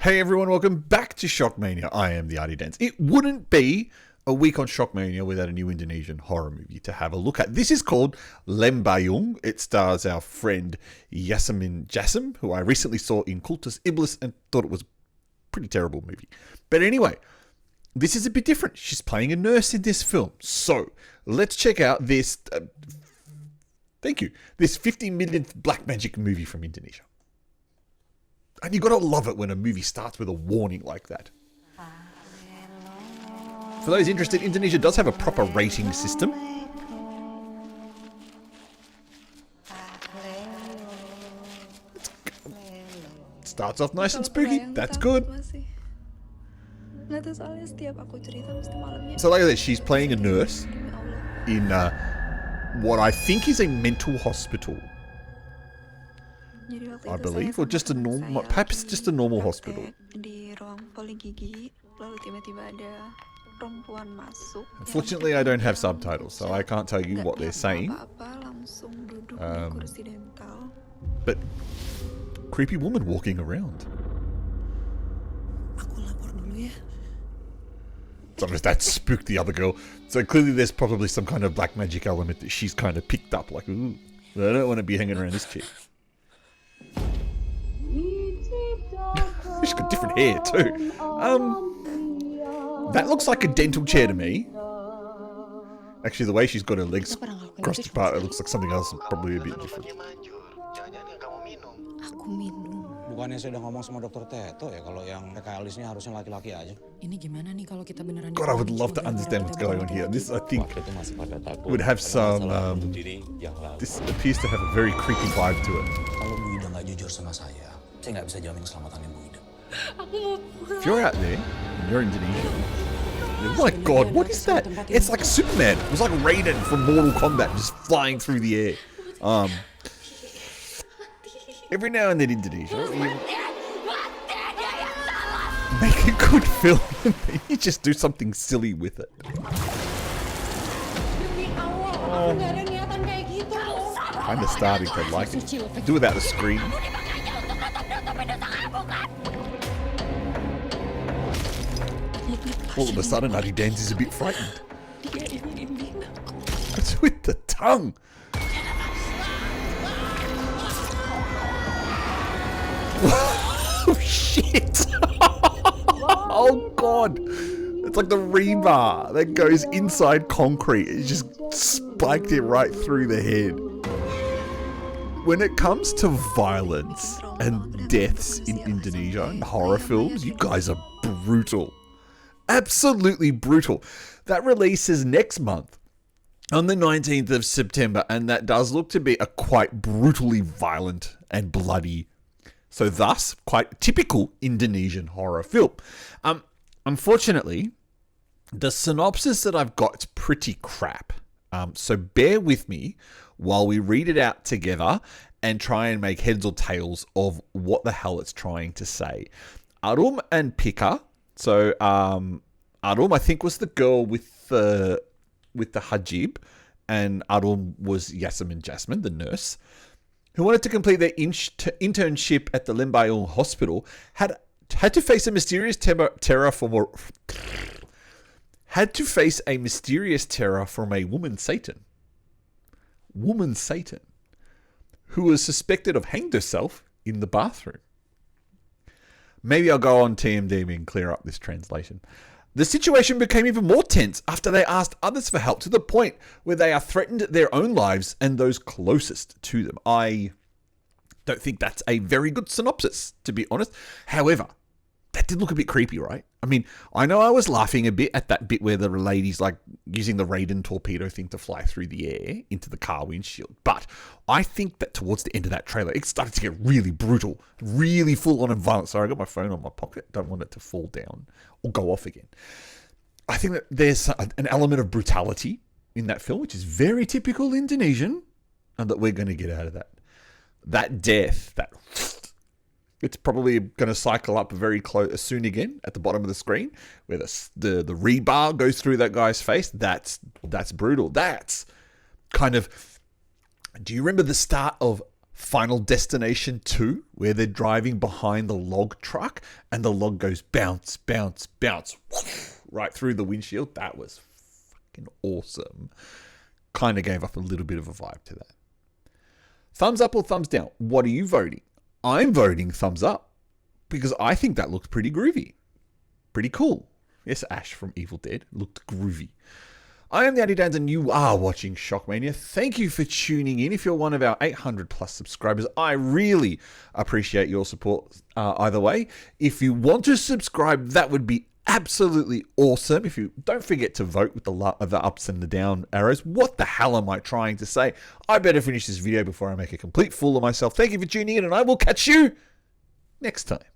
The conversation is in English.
Hey everyone, welcome back to Shockmania. I am the Arty Dance. It wouldn't be a week on Shockmania without a new Indonesian horror movie to have a look at. This is called Lembayung. It stars our friend Yasamin Jasem, who I recently saw in Kultus Iblis and thought it was a pretty terrible movie. But anyway, this is a bit different. She's playing a nurse in this film. So let's check out this, this 50 millionth black magic movie from Indonesia. And you gotta love it when a movie starts with a warning like that. For those interested, Indonesia does have a proper rating system. Starts off nice and spooky. That's good. So like I said, she's playing a nurse in what I think is a mental hospital. I believe, or just a normal, perhaps just a normal hospital. Unfortunately, I don't have subtitles, so I can't tell you what they're saying. But creepy woman walking around. So that spooked the other girl. So clearly there's probably some kind of black magic element that she's kind of picked up. Like, ooh, I don't want to be hanging around this chick. She's got different hair too. That looks like a dental chair to me. Actually, the way she's got her legs crossed apart, it looks like something else, probably a bit different. Bukannya saya udah ngomong sama dokter Teto ya kalau yang PKLisnya harusnya laki-laki aja. Ini gimana nih kalau kita beneran? God, I would love to understand what's going on here. This, I think, would have some. This appears to have a very creepy vibe to it. Kalau Bu Ida nggak jujur sama saya nggak bisa jamin keselamatannya Bu Ida. If you're out there and you're Indonesian, oh my God, what is that? It's like Superman. It was like Raiden from Mortal Kombat, just flying through the air. Every now and then, Indonesia, make a good film and then you just do something silly with it. Kind of starting to like it. Do without the screen. All of a sudden, Arty Dance is a bit frightened. What's with the tongue? Oh shit! Oh God! It's like the rebar that goes inside concrete. It just spiked it right through the head. When it comes to violence and deaths in Indonesia and horror films, you guys are brutal. Absolutely brutal. That releases next month on the 19th of September, and that does look to be a quite brutally violent and bloody, so thus quite typical Indonesian horror film. Unfortunately, the synopsis that I've got is pretty crap. So bear with me while we read it out together and try and make heads or tails of what the hell it's trying to say. Arum and Pika. So Arum, I think, was the girl with the hijab, and Arum was Yasamin Jasmine, the nurse, who wanted to complete their internship at the Lembayung hospital, had to face a mysterious terror from a woman Satan, who was suspected of hanged herself in the bathroom. Maybe I'll go on TMDB and clear up this translation. The situation became even more tense after they asked others for help, to the point where they are threatened their own lives and those closest to them. I don't think that's a very good synopsis, to be honest. However, that did look a bit creepy, right? I mean, I know I was laughing a bit at that bit where the lady's like using the Raiden torpedo thing to fly through the air into the car windshield. But I think that towards the end of that trailer, it started to get really brutal, really full on and violent. Sorry, I got my phone on my pocket. Don't want it to fall down or go off again. I think that there's an element of brutality in that film, which is very typical Indonesian, and that we're going to get out of that. That death, it's probably going to cycle up very close soon again at the bottom of the screen, where the rebar goes through that guy's face. That's brutal. That's kind of. Do you remember the start of Final Destination 2, where they're driving behind the log truck and the log goes bounce, bounce, bounce, right through the windshield. That was fucking awesome. Kind of gave up a little bit of a vibe to that. Thumbs up or thumbs down? What are you voting? I'm voting thumbs up because I think that looked pretty groovy. Pretty cool. Yes, Ash from Evil Dead looked groovy. I am the Addy Dans and you are watching Shockmania. Thank you for tuning in. If you're one of our 800 plus subscribers, I really appreciate your support either way. If you want to subscribe, that would be absolutely awesome. If you don't forget to vote with the ups and the down arrows. What the hell am I trying to say? I better finish this video before I make a complete fool of myself. Thank you for tuning in and I will catch you next time.